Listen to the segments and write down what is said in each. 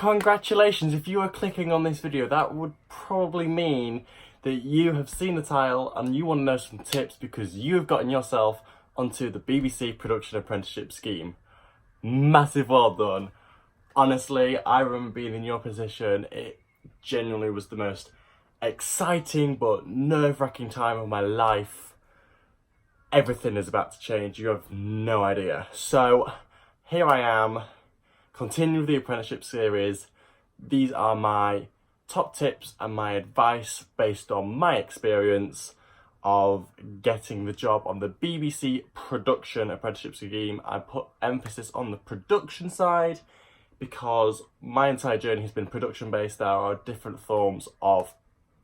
Congratulations, if you are clicking on this video, that would probably mean that you have seen the title and you want to know some tips because you have gotten yourself onto the BBC Production Apprenticeship scheme. Massive well done. Honestly, I remember being in your position. It genuinely was the most exciting but nerve-wracking time of my life. Everything is about to change, you have no idea. So here I am, continue the apprenticeship series. These are my top tips and my advice based on my experience of getting the job on the BBC Production Apprenticeship scheme. I put emphasis on the production side because my entire journey has been production based. There are different forms of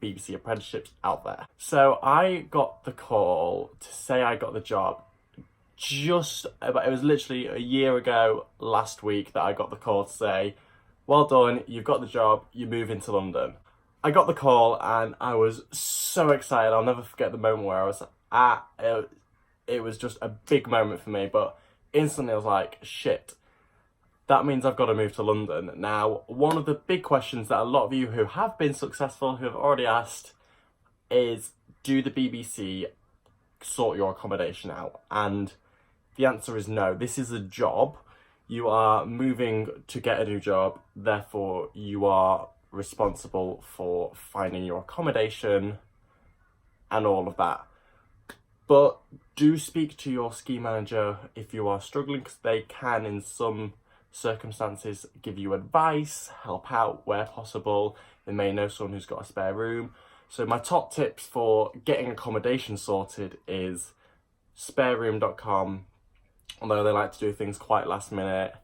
BBC apprenticeships out there. So I got the call to say I got the job it was literally a year ago last week that I got the call to say, well done, you've got the job, you move into London. I got the call and I was so excited. I'll never forget the moment where I was at. It was just a big moment for me, but instantly I was like, shit, that means I've got to move to London. Now, one of the big questions that a lot of you who have been successful, who have already asked, is do the BBC sort your accommodation out? And the answer is no. This is a job. You are moving to get a new job, therefore you are responsible for finding your accommodation and all of that. But do speak to your scheme manager if you are struggling, because they can, in some circumstances, give you advice, help out where possible. They may know someone who's got a spare room. So my top tips for getting accommodation sorted is spareroom.com, although they like to do things quite last minute.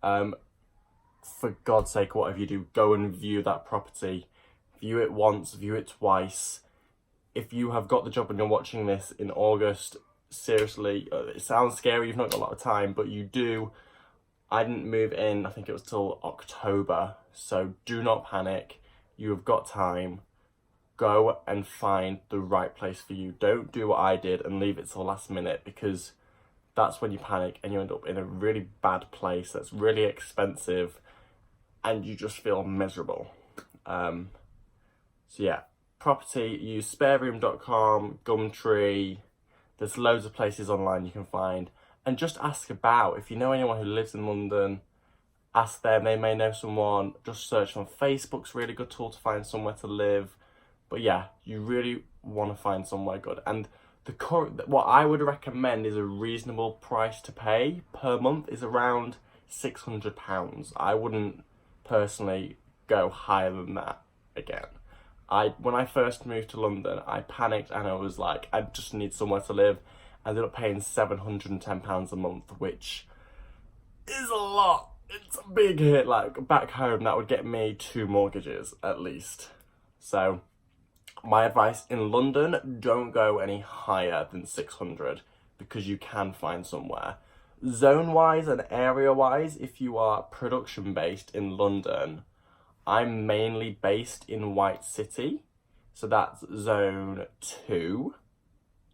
For God's sake, whatever you do, go and view that property. View it once, view it twice. If you have got the job and you're watching this in August, seriously, it sounds scary, you've not got a lot of time, but you do. I didn't move in, I think it was till October, so do not panic. You have got time. Go and find the right place for you. Don't do what I did and leave it till last minute, because that's when you panic and you end up in a really bad place that's really expensive and you just feel miserable. So yeah, property, use spareroom.com, Gumtree. There's loads of places online you can find. And just ask about. If you know anyone who lives in London, ask them. They may know someone. Just search on Facebook's a really good tool to find somewhere to live. But yeah, you really want to find somewhere good. And what I would recommend is a reasonable price to pay per month is around £600. I wouldn't personally go higher than that again. When I first moved to London, I panicked and I was like, I just need somewhere to live. I ended up paying £710 a month, which is a lot. It's a big hit. Like back home, that would get me 2 mortgages at least. So my advice in London, don't go any higher than 600 because you can find somewhere. Zone-wise and area-wise, if you are production-based in London, I'm mainly based in White City. So that's zone 2.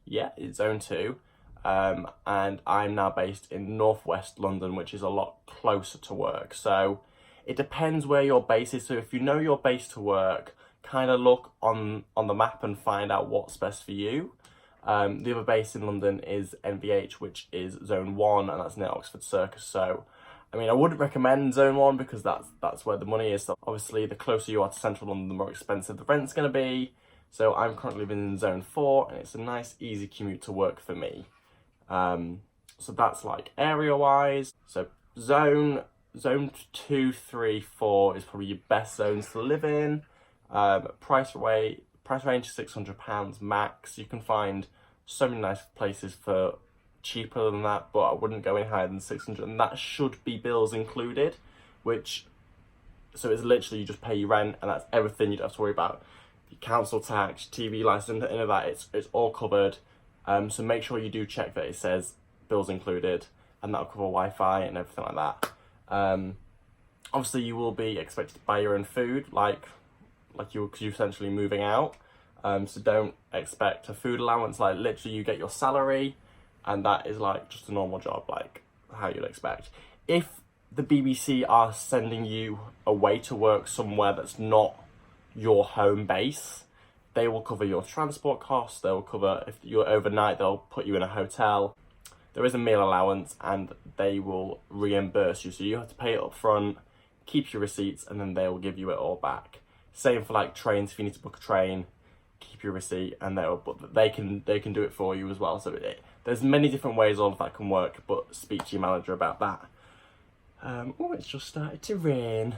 Yeah, it's zone 2. And I'm now based in northwest London, which is a lot closer to work. So it depends where your base is. So if you know your base to work, kind of look on the map and find out what's best for you. The other base in London is NVH, which is zone 1, and that's near Oxford Circus. So, I mean, I wouldn't recommend zone 1 because that's where the money is. So obviously, the closer you are to central London, the more expensive the rent's going to be. So I'm currently living in zone 4, and it's a nice, easy commute to work for me. So that's like area-wise. So zone 2, 3, 4 is probably your best zones to live in. Price range is £600 max. You can find so many nice places for cheaper than that, but I wouldn't go any higher than 600, and that should be bills included, so it's literally you just pay your rent and that's everything. You don't have to worry about your council tax, TV license, any of that. It's all covered. So make sure you do check that it says bills included, and that'll cover Wi-Fi and everything like that. Obviously you will be expected to buy your own food, like you're essentially moving out. So don't expect a food allowance. Like literally you get your salary and that is like just a normal job, like how you'd expect. If the BBC are sending you away to work somewhere that's not your home base, they will cover your transport costs, they will cover, if you're overnight, they'll put you in a hotel. There is a meal allowance and they will reimburse you. So you have to pay it up front, keep your receipts, and then they will give you it all back. Same for like trains, if you need to book a train, keep your receipt and they can do it for you as well. So there's many different ways all of that can work, but speak to your manager about that. Oh, it's just started to rain.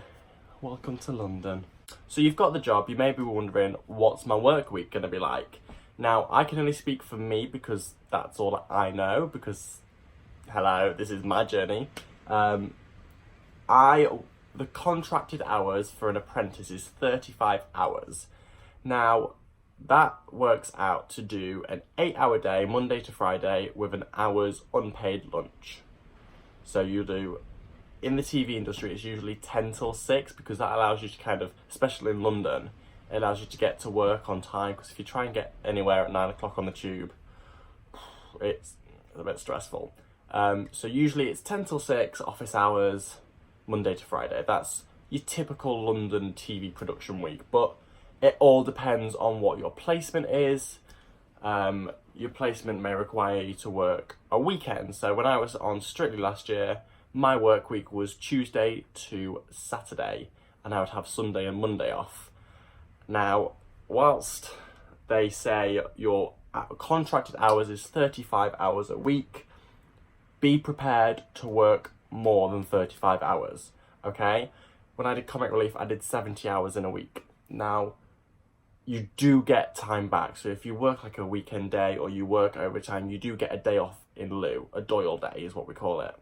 Welcome to London. So you've got the job, you may be wondering, what's my work week going to be like? Now, I can only speak for me because that's all that I know, because, hello, this is my journey. The contracted hours for an apprentice is 35 hours. Now, that works out to do an 8-hour day, Monday to Friday, with an hour's unpaid lunch. So you do, in the TV industry, it's usually 10 till 6, because that allows you to kind of, especially in London, it allows you to get to work on time, because if you try and get anywhere at 9 o'clock on the tube, it's a bit stressful. So usually it's 10 till 6, office hours, Monday to Friday. That's your typical London TV production week, but it all depends on what your placement is. Your placement may require you to work a weekend. So when I was on Strictly last year, my work week was Tuesday to Saturday, and I would have Sunday and Monday off. Now, whilst they say your contracted hours is 35 hours a week, be prepared to work more than 35 hours, okay? When I did comic relief, I did 70 hours in a week. Now, you do get time back. So if you work like a weekend day or you work overtime, you do get a day off in lieu. A Doyle day is what we call it.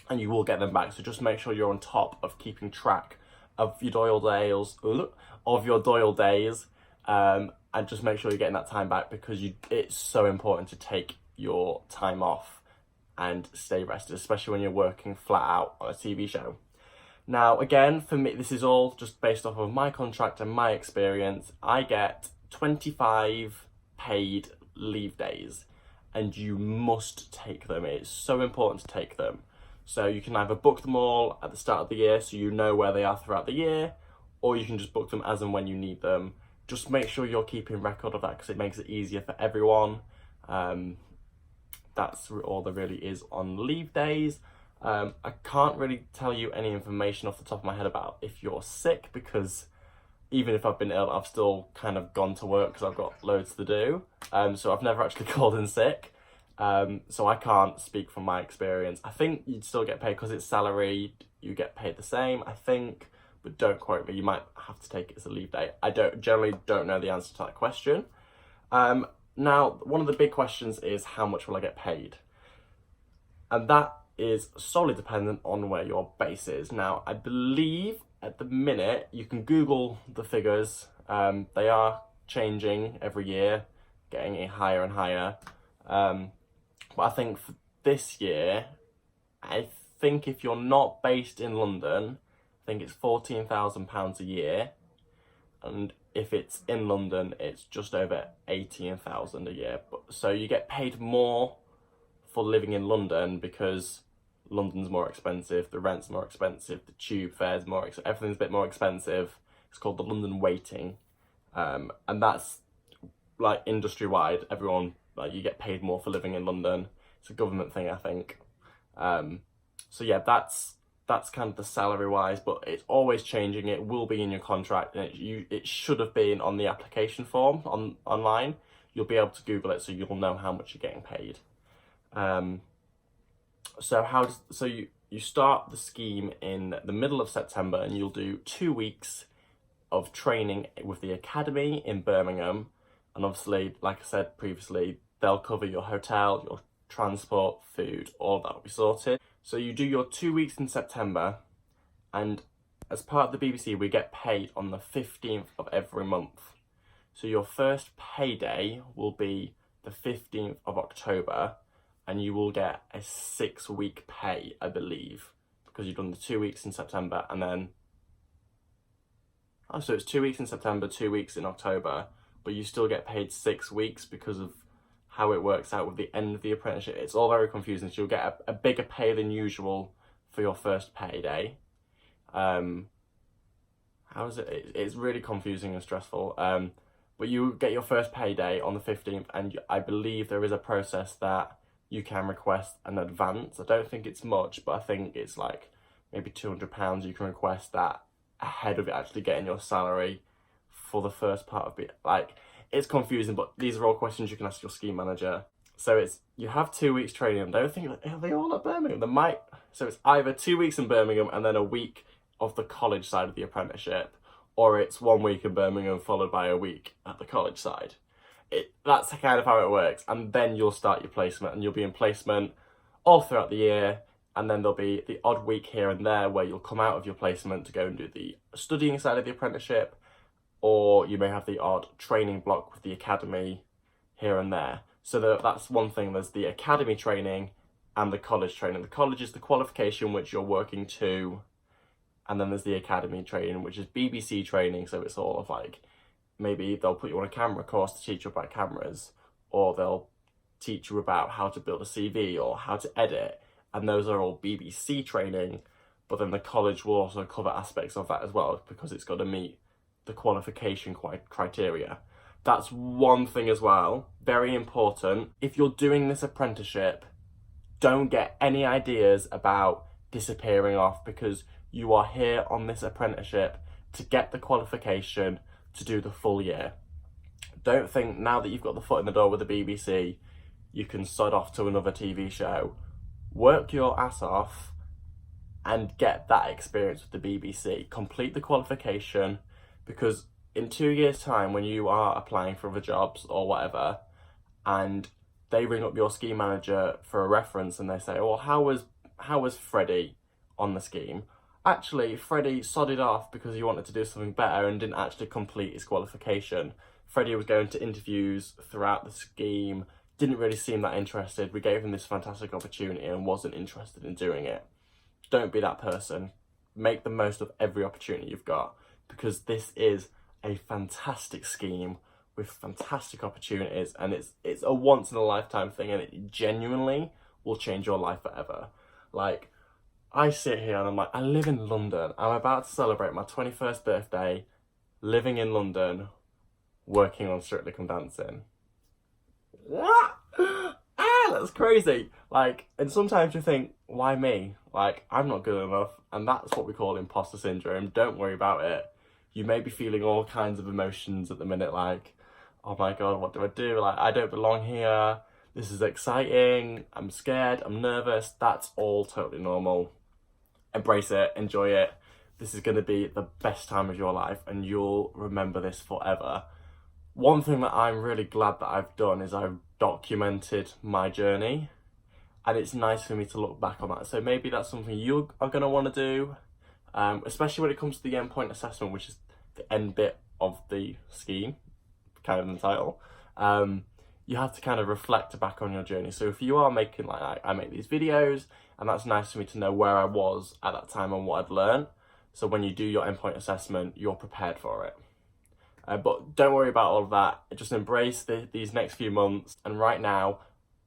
And you will get them back. So just make sure you're on top of keeping track of your Doyle days, and just make sure you're getting that time back, because it's so important to take your time off and stay rested, especially when you're working flat out on a TV show. Now, again, for me, this is all just based off of my contract and my experience. I get 25 paid leave days, and you must take them. It's so important to take them. So you can either book them all at the start of the year so you know where they are throughout the year, or you can just book them as and when you need them. Just make sure you're keeping record of that, because it makes it easier for everyone. That's all there really is on leave days. I can't really tell you any information off the top of my head about if you're sick, because even if I've been ill, I've still kind of gone to work because I've got loads to do. So I've never actually called in sick. So I can't speak from my experience. I think you'd still get paid because it's salary. You get paid the same, I think, but don't quote me. You might have to take it as a leave day. I generally don't know the answer to that question. Now, one of the big questions is, how much will I get paid? And that is solely dependent on where your base is. Now, I believe at the minute, you can Google the figures. They are changing every year, getting higher and higher. But I think for this year, I think if you're not based in London, I think it's £14,000 a year. And if it's in London, it's just over 18,000 a year. So you get paid more for living in London, because London's more expensive, the rent's more expensive, the tube fare's more expensive, everything's a bit more expensive. It's called the London waiting. And that's like industry-wide. Everyone, like, you get paid more for living in London. It's a government thing, I think. So yeah, that's kind of the salary-wise, but it's always changing. It will be in your contract, and it should have been on the application form online. You'll be able to Google it, so you'll know how much you're getting paid. So you start the scheme in the middle of September, and you'll do 2 weeks of training with the academy in Birmingham. And obviously, like I said previously, they'll cover your hotel, your transport, food, all that will be sorted. So you do your 2 weeks in September, and as part of the BBC, we get paid on the 15th of every month. So your first payday will be the 15th of October, and you will get a 6-week pay, I believe, because you've done the 2 weeks in September, and then... Oh, so it's 2 weeks in September, 2 weeks in October, but you still get paid 6 weeks because of how it works out with the end of the apprenticeship. It's all very confusing. So you'll get a bigger pay than usual for your first payday. How is it? It's really confusing and stressful. But you get your first payday on the 15th, and I believe there is a process that you can request an advance. I don't think it's much, but I think it's like maybe £200 you can request that ahead of it actually getting your salary for the first part of it. Like, it's confusing, but these are all questions you can ask your scheme manager. So you have 2 weeks training. I don't think, are they all at Birmingham? So it's either 2 weeks in Birmingham and then a week of the college side of the apprenticeship, or it's 1 week in Birmingham followed by a week at the college side. That's kind of how it works. And then you'll start your placement, and you'll be in placement all throughout the year. And then there'll be the odd week here and there where you'll come out of your placement to go and do the studying side of the apprenticeship, or you may have the odd training block with the academy here and there. So that's one thing. There's the academy training and the college training. The college is the qualification which you're working to, and then there's the academy training, which is BBC training. So it's all of like, maybe they'll put you on a camera course to teach you about cameras, or they'll teach you about how to build a CV or how to edit. And those are all BBC training, but then the college will also cover aspects of that as well, because it's got to meet the qualification criteria. That's one thing as well, very important. If you're doing this apprenticeship, don't get any ideas about disappearing off, because you are here on this apprenticeship to get the qualification to do the full year. Don't think now that you've got the foot in the door with the BBC, you can sod off to another TV show. Work your ass off and get that experience with the BBC. Complete the qualification, because in 2 years' time, when you are applying for other jobs or whatever, and they ring up your scheme manager for a reference and they say, well, how was Freddie on the scheme? Actually, Freddie sodded off because he wanted to do something better and didn't actually complete his qualification. Freddie was going to interviews throughout the scheme, didn't really seem that interested. We gave him this fantastic opportunity and wasn't interested in doing it. Don't be that person. Make the most of every opportunity you've got, because this is a fantastic scheme with fantastic opportunities, and it's a once in a lifetime thing, and it genuinely will change your life forever. Like, I sit here and I'm like, I live in London. I'm about to celebrate my 21st birthday, living in London, working on Strictly Come Dancing. That's crazy. Like, and sometimes you think, why me? Like, I'm not good enough, and that's what we call imposter syndrome. Don't worry about it. You may be feeling all kinds of emotions at the minute, like, oh my god, what do I do? Like, I don't belong here. This is exciting. I'm scared. I'm nervous. That's all totally normal. Embrace it. Enjoy it. This is going to be the best time of your life, and you'll remember this forever. One thing that I'm really glad that I've done is I've documented my journey, and it's nice for me to look back on that. So maybe that's something you are going to want to do, especially when it comes to the endpoint assessment, which is the end bit of the scheme, kind of in the title. You have to kind of reflect back on your journey. So if you are making, like I make these videos, and that's nice for me to know where I was at that time and what I'd learned. So when you do your endpoint assessment, you're prepared for it. But don't worry about all of that. Just embrace these next few months. And right now,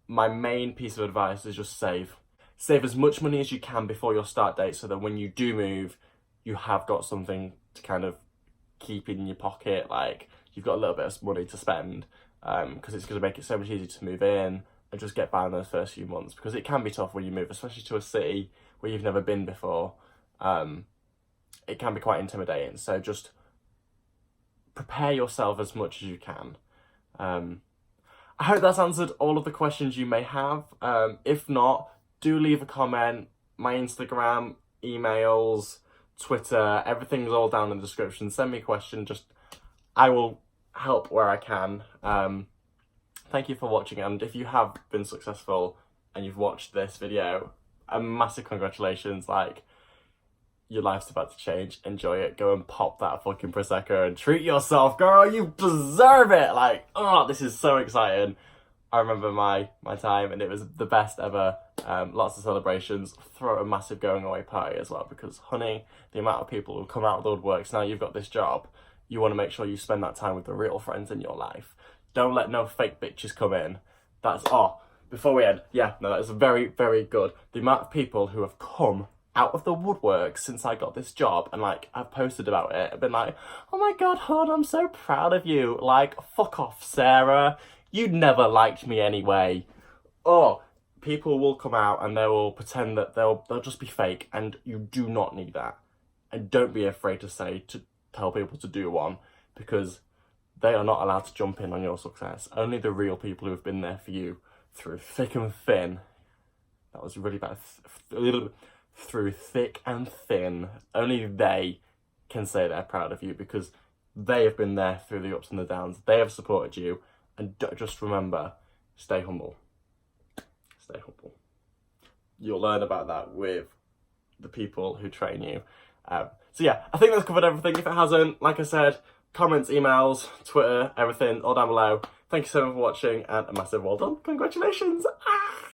my main piece of advice is just save. Save as much money as you can before your start date, so that when you do move, you have got something to kind of keep in your pocket. Like, you've got a little bit of money to spend, because it's going to make it so much easier to move in and just get by in those first few months, because it can be tough when you move, especially to a city where you've never been before. It can be quite intimidating. So just prepare yourself as much as you can. I hope that's answered all of the questions you may have. If not, do leave a comment. My Instagram, emails, Twitter, everything's all down in the description. Send me a question. I will help where I can. Thank you for watching, and if you have been successful and you've watched this video, a massive congratulations. Like, your life's about to change. Enjoy it. Go and pop that fucking Prosecco and treat yourself, girl. You deserve it. Like, oh, this is so exciting. I remember my time, and it was the best ever. Lots of celebrations. Throw a massive going away party as well, because, honey, the amount of people who come out of the woodworks, now you've got this job, you want to make sure you spend that time with the real friends in your life. Don't let no fake bitches come in. Before we end, that's very, very good. The amount of people who have come out of the woodwork since I got this job, and like I've posted about it. I've been like, oh my god, hon, I'm so proud of you. Like, fuck off, Sarah. You never liked me anyway. Oh, people will come out and they will pretend that they'll just be fake, and you do not need that. And don't be afraid to tell people to do one, because they are not allowed to jump in on your success. Only the real people who have been there for you through thick and thin. That was really bad. Through thick and thin. Only they can say they're proud of you, because they have been there through the ups and the downs. They have supported you. And just remember, stay humble. Stay humble. You'll learn about that with the people who train you. So yeah, I think that's covered everything. If it hasn't, like I said, comments, emails, Twitter, everything, all down below. Thank you so much for watching, and a massive well done. Congratulations!